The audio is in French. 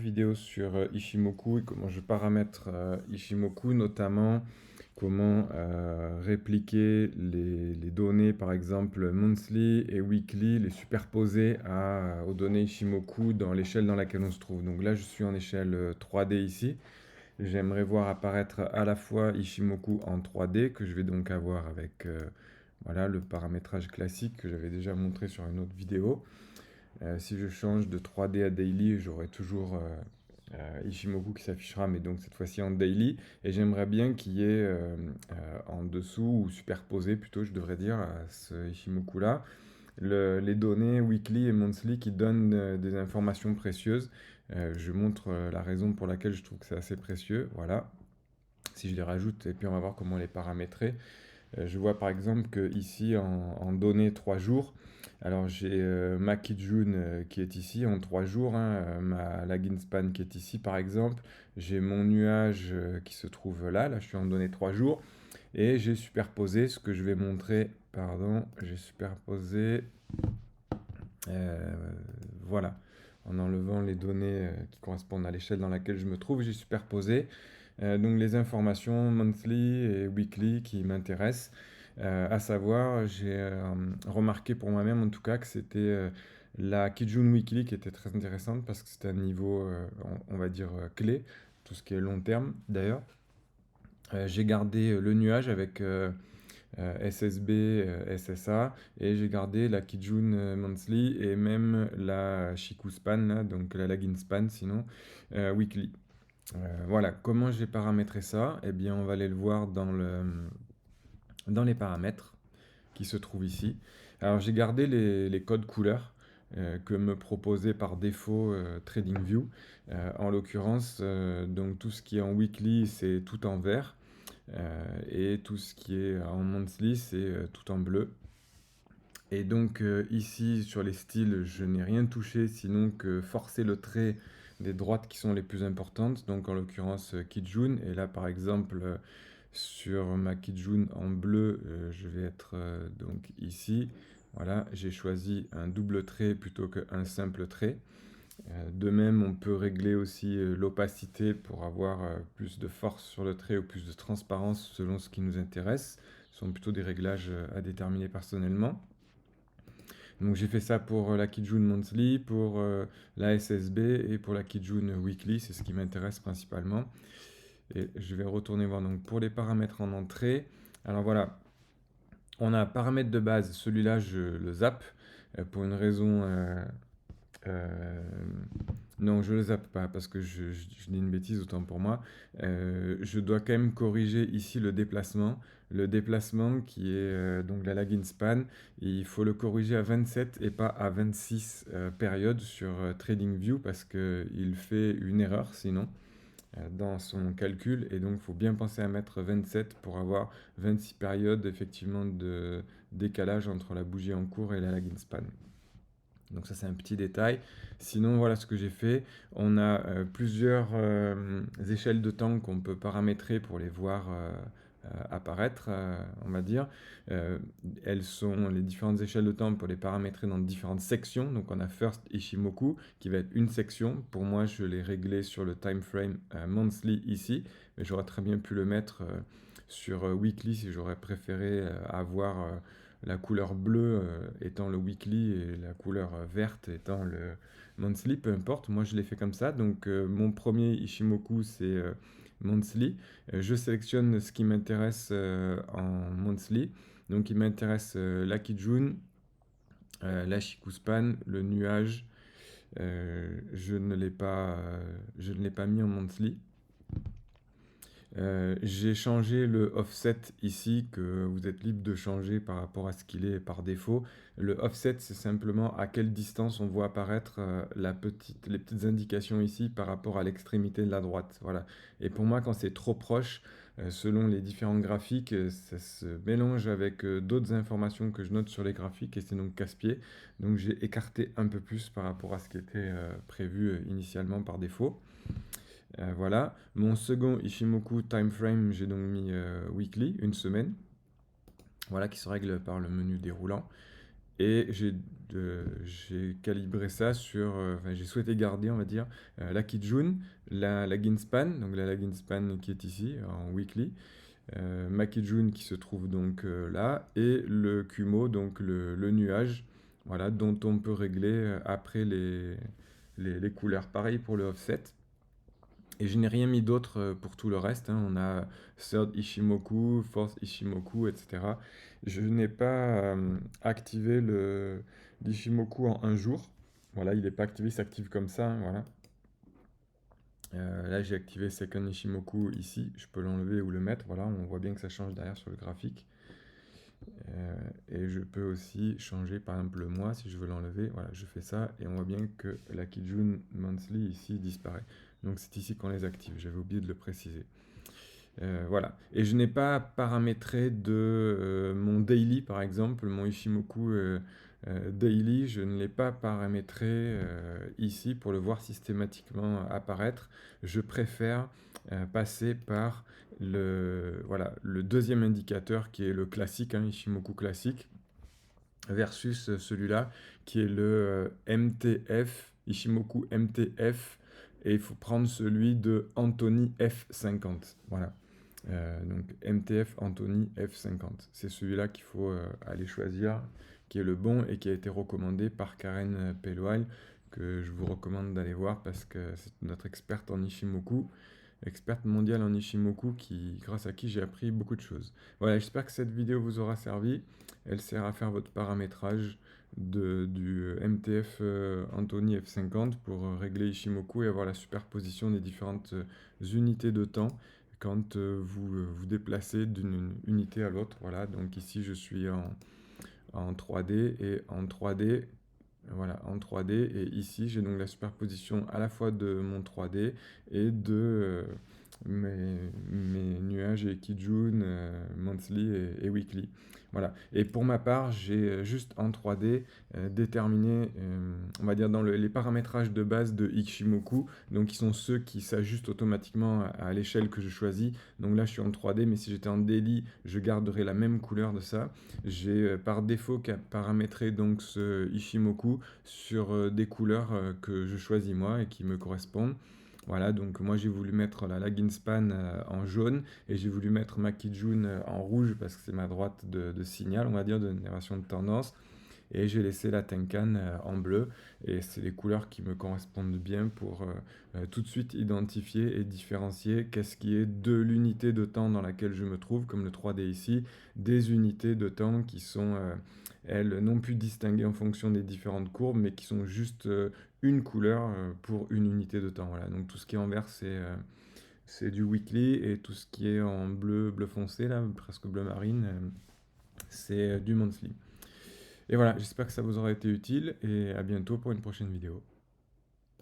Vidéo sur Ishimoku et comment je paramètre Ishimoku, notamment comment répliquer les données, par exemple monthly et weekly, les superposer aux données Ishimoku dans l'échelle dans laquelle on se trouve. Donc là, je suis en échelle 3D ici. J'aimerais voir apparaître à la fois Ishimoku en 3D, que je vais donc avoir avec voilà, le paramétrage classique que j'avais déjà montré sur une autre vidéo. Si je change de 3D à daily, j'aurai toujours Ishimoku qui s'affichera, mais donc cette fois-ci en daily. Et j'aimerais bien qu'il y ait en dessous, ou superposé plutôt, je devrais dire, à ce Ishimoku-là, les données weekly et monthly qui donnent des informations précieuses. Je montre la raison pour laquelle je trouve que c'est assez précieux. Voilà. Si je les rajoute, et puis on va voir comment les paramétrer. Je vois par exemple que ici en données 3 jours, alors j'ai ma Kijun qui est ici en 3 jours, hein, ma Laginspan qui est ici par exemple, j'ai mon nuage qui se trouve là je suis en données 3 jours, et j'ai superposé ce que je vais montrer, pardon, j'ai superposé, euh, voilà, en enlevant les données qui correspondent à l'échelle dans laquelle je me trouve, j'ai superposé donc les informations monthly et weekly qui m'intéressent. À savoir, j'ai remarqué pour moi-même en tout cas que c'était la Kijun Weekly qui était très intéressante parce que c'était un niveau, on va dire, clé, tout ce qui est long terme d'ailleurs. J'ai gardé le nuage avec SSB, SSA, et j'ai gardé la Kijun Monthly et même la Shiku Span, là, donc la Lagin Span sinon, Weekly. Voilà, comment j'ai paramétré ça? Eh bien, on va aller le voir dans les paramètres qui se trouvent ici. Alors, j'ai gardé les codes couleurs que me proposait par défaut TradingView. En l'occurrence, donc tout ce qui est en weekly, c'est tout en vert. Et tout ce qui est en monthly, c'est tout en bleu. Et donc ici, sur les styles, je n'ai rien touché, sinon que forcer le trait des droites qui sont les plus importantes, donc en l'occurrence Kijun. Et là, par exemple, sur ma Kijun en bleu, je vais être donc ici. Voilà, j'ai choisi un double trait plutôt qu'un simple trait. De même, on peut régler aussi l'opacité pour avoir plus de force sur le trait ou plus de transparence selon ce qui nous intéresse. Ce sont plutôt des réglages à déterminer personnellement. Donc j'ai fait ça pour la Kijun Monthly, pour la SSB et pour la Kijun Weekly, c'est ce qui m'intéresse principalement. Et je vais retourner voir donc pour les paramètres en entrée. Alors voilà, on a un paramètre de base, celui-là je le zappe pour une raison euh, non, je le zappe pas parce que je dis une bêtise, autant pour moi. Je dois quand même corriger ici le déplacement. Le déplacement qui est donc la lag in span, il faut le corriger à 27 et pas à 26 périodes sur TradingView parce qu'il fait une erreur sinon dans son calcul, et donc il faut bien penser à mettre 27 pour avoir 26 périodes effectivement de décalage entre la bougie en cours et la lag in span. Donc ça c'est un petit détail. Sinon voilà ce que j'ai fait. On a plusieurs échelles de temps qu'on peut paramétrer pour les voir apparaître, on va dire. Euh, Elles sont les différentes échelles de temps pour les paramétrer dans différentes sections. Donc on a First Ishimoku qui va être une section. Pour moi je l'ai réglé sur le time frame monthly ici, mais j'aurais très bien pu le mettre sur weekly si j'aurais préféré avoir la couleur bleue étant le weekly et la couleur verte étant le monthly, peu importe. Moi, je l'ai fait comme ça. Donc, mon premier Ishimoku, c'est monthly. Je sélectionne ce qui m'intéresse en monthly. Donc, il m'intéresse la Kijun, la Shikuspan, le nuage. Je ne l'ai pas mis en monthly. J'ai changé le offset ici, que vous êtes libre de changer par rapport à ce qu'il est par défaut. Le offset, c'est simplement à quelle distance on voit apparaître les petites indications ici par rapport à l'extrémité de la droite. Voilà. Et pour moi, quand c'est trop proche, selon les différents graphiques, ça se mélange avec d'autres informations que je note sur les graphiques et c'est donc casse-pied. Donc j'ai écarté un peu plus par rapport à ce qui était prévu initialement par défaut. Voilà. Mon second Ishimoku time frame, j'ai donc mis weekly, une semaine. Voilà, qui se règle par le menu déroulant. et j'ai calibré ça sur, enfin j'ai souhaité garder, on va dire, la Kijun, la lagging span, donc la lagging span qui est ici en weekly, ma Kijun qui se trouve donc là, et le Kumo, donc le nuage, voilà, dont on peut régler après les couleurs. Pareil pour le offset. Et je n'ai rien mis d'autre pour tout le reste, hein. On a Third Ishimoku, Fourth Ishimoku, etc. Je n'ai pas activé l'Ishimoku en un jour. Voilà, il n'est pas activé, il s'active comme ça, hein, voilà. Là, j'ai activé Second Ishimoku ici. Je peux l'enlever ou le mettre. Voilà, on voit bien que ça change derrière sur le graphique. Et je peux aussi changer, par exemple, le mois, si je veux l'enlever. Voilà, je fais ça et on voit bien que la Kijun Monthly ici disparaît. Donc c'est ici qu'on les active, j'avais oublié de le préciser. Voilà. Et je n'ai pas paramétré de mon daily, par exemple, mon Ishimoku daily, je ne l'ai pas paramétré ici pour le voir systématiquement apparaître. Je préfère passer par voilà, le deuxième indicateur qui est le classique, hein, Ishimoku classique, versus celui-là qui est le MTF, Ishimoku MTF, et il faut prendre celui de Anthony F50. Voilà. Donc MTF Anthony F50. C'est celui-là qu'il faut aller choisir, qui est le bon et qui a été recommandé par Karen Pelloil, que je vous recommande d'aller voir parce que c'est notre experte en Ishimoku, experte mondiale en Ishimoku, grâce à qui j'ai appris beaucoup de choses. Voilà, j'espère que cette vidéo vous aura servi. Elle sert à faire votre paramétrage du MTF Anthony F50 pour régler Ishimoku et avoir la superposition des différentes unités de temps quand vous vous déplacez d'une unité à l'autre. Voilà, donc ici je suis en 3D et en 3D, voilà, en 3D, et ici j'ai donc la superposition à la fois de mon 3D et de mes nuages et Kijun, monthly et weekly. Voilà. Et pour ma part, j'ai juste en 3D déterminé, on va dire, dans les paramétrages de base de Ishimoku, donc qui sont ceux qui s'ajustent automatiquement à l'échelle que je choisis. Donc là, je suis en 3D, mais si j'étais en daily, je garderais la même couleur de ça. J'ai par défaut paramétré donc ce Ishimoku sur des couleurs que je choisis moi et qui me correspondent. Voilà, donc moi j'ai voulu mettre la lagging span en jaune et j'ai voulu mettre ma Kijun en rouge parce que c'est ma droite de signal, on va dire, de narration de tendance. Et j'ai laissé la Tenkan en bleu et c'est les couleurs qui me correspondent bien pour tout de suite identifier et différencier qu'est-ce qui est de l'unité de temps dans laquelle je me trouve, comme le 3D ici, des unités de temps qui sont, elles, non plus distinguées en fonction des différentes courbes, mais qui sont juste une couleur pour une unité de temps. Voilà. Donc tout ce qui est en vert, c'est du weekly, et tout ce qui est en bleu, bleu foncé, là, presque bleu marine, c'est du monthly. Et voilà, j'espère que ça vous aura été utile et à bientôt pour une prochaine vidéo.